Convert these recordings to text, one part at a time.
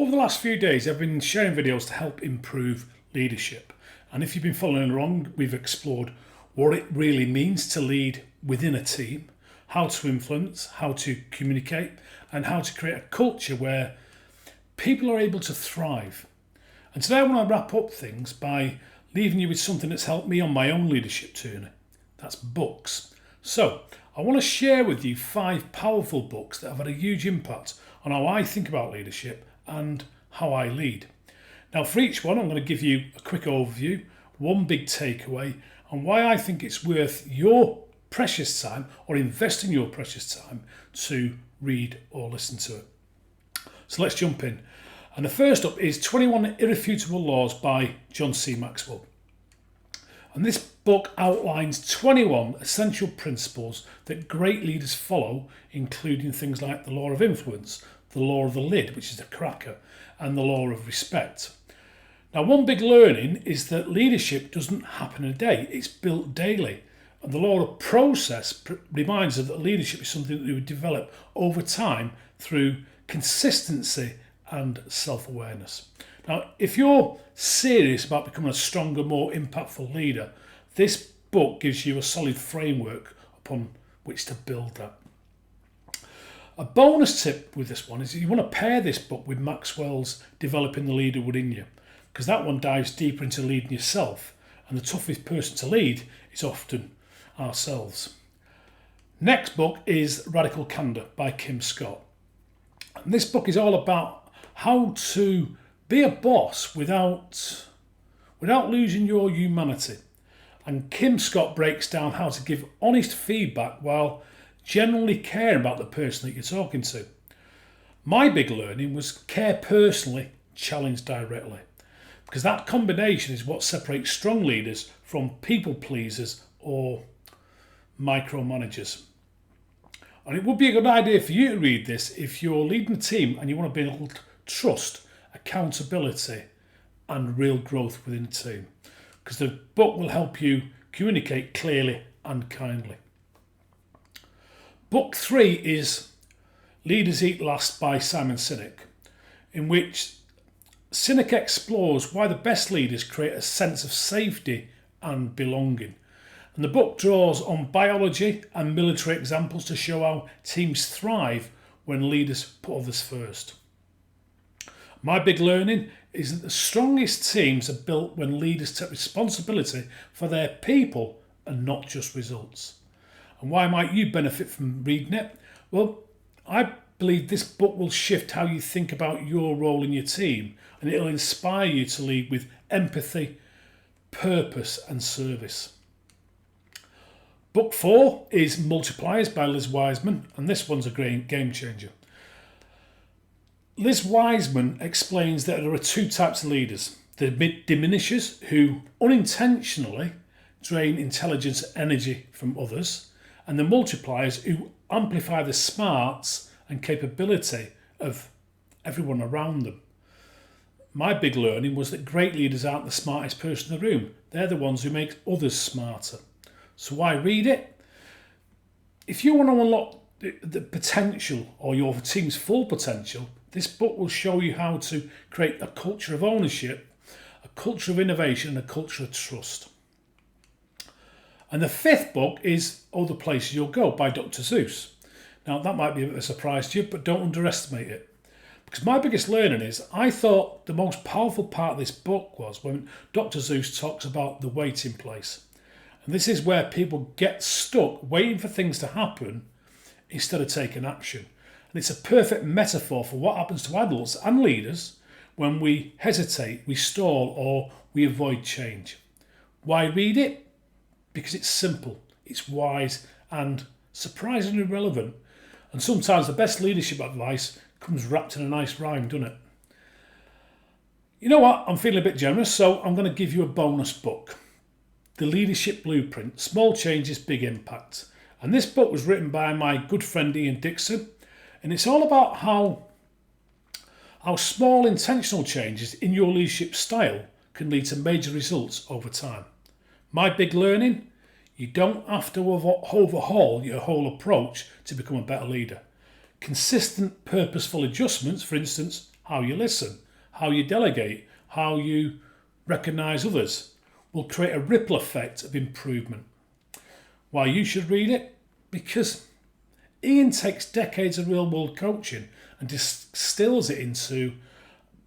Over the last few days, I've been sharing videos to help improve leadership. And if you've been following along, we've explored what it really means to lead within a team, how to influence, how to communicate, and how to create a culture where people are able to thrive. And today I want to wrap up things by leaving you with something that's helped me on my own leadership journey. That's books. So I want to share with you 5 powerful books that have had a huge impact on how I think about leadership and how I lead. Now, for each one, I'm going to give you a quick overview, one big takeaway, and why I think it's worth your precious time or investing your precious time to read or listen to it. So let's jump in. And the first up is 21 Irrefutable Laws by John C. Maxwell. And this book outlines 21 essential principles that great leaders follow, including things like the law of influence, the law of the lid, which is the cracker, and the law of respect. Now, one big learning is that leadership doesn't happen in a day, it's built daily. And the law of process reminds us that leadership is something that we develop over time through consistency and self-awareness. Now, if you're serious about becoming a stronger, more impactful leader, this book gives you a solid framework upon which to build that. A bonus tip with this one is you want to pair this book with Maxwell's Developing the Leader Within You, because that one dives deeper into leading yourself, and the toughest person to lead is often ourselves. Next book is Radical Candor by Kim Scott. And this book is all about how to be a boss without losing your humanity. And Kim Scott breaks down how to give honest feedback while generally caring about the person that you're talking to. My big learning was care personally, challenge directly. Because that combination is what separates strong leaders from people pleasers or micromanagers. And it would be a good idea for you to read this if you're leading a team and you want to build trust, accountability, and real growth within a team. Because the book will help you communicate clearly and kindly. Book 3 is Leaders Eat Last by Simon Sinek, in which Sinek explores why the best leaders create a sense of safety and belonging. And the book draws on biology and military examples to show how teams thrive when leaders put others first. My big learning is that the strongest teams are built when leaders take responsibility for their people and not just results. And why might you benefit from reading it? Well, I believe this book will shift how you think about your role in your team, and it'll inspire you to lead with empathy, purpose, and service. Book 4 is Multipliers by Liz Wiseman, and this one's a great game changer. Liz Wiseman explains that there are 2 types of leaders: the diminishers, who unintentionally drain intelligence and energy from others, and the multipliers, who amplify the smarts and capability of everyone around them. My big learning was that great leaders aren't the smartest person in the room. They're the ones who make others smarter. So why read it? If you want to unlock the potential or your team's full potential, this book will show you how to create a culture of ownership, a culture of innovation, and a culture of trust. And the 5th book is Other Places You'll Go by Dr. Seuss. Now, that might be a bit of a surprise to you, but don't underestimate it. Because my biggest learning is I thought the most powerful part of this book was when Dr. Seuss talks about the waiting place. And this is where people get stuck waiting for things to happen instead of taking action. And it's a perfect metaphor for what happens to adults and leaders when we hesitate, we stall, or we avoid change. Why read it? Because it's simple, it's wise, and surprisingly relevant. And sometimes the best leadership advice comes wrapped in a nice rhyme, doesn't it? You know what? I'm feeling a bit generous, so I'm going to give you a bonus book. The Leadership Blueprint, Small Changes, Big Impact. And this book was written by my good friend Ian Dixon. And it's all about how small intentional changes in your leadership style can lead to major results over time. My big learning, you don't have to overhaul your whole approach to become a better leader. Consistent, purposeful adjustments, for instance, how you listen, how you delegate, how you recognise others will create a ripple effect of improvement. Why you should read it? Because Ian takes decades of real world coaching and distills it into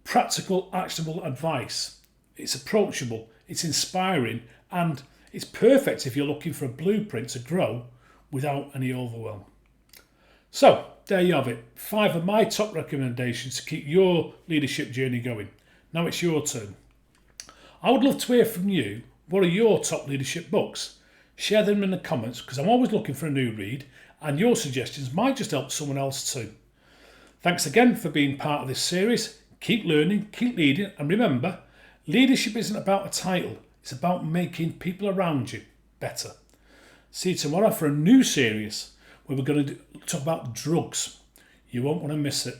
practical, actionable advice. It's approachable, it's inspiring, and it's perfect if you're looking for a blueprint to grow without any overwhelm. So, there you have it. 5 of my top recommendations to keep your leadership journey going. Now it's your turn. I would love to hear from you. What are your top leadership books? Share them in the comments because I'm always looking for a new read, and your suggestions might just help someone else too. Thanks again for being part of this series. Keep learning, keep leading, and remember, leadership isn't about a title, it's about making people around you better. See you tomorrow for a new series where we're going to talk about drugs. You won't want to miss it.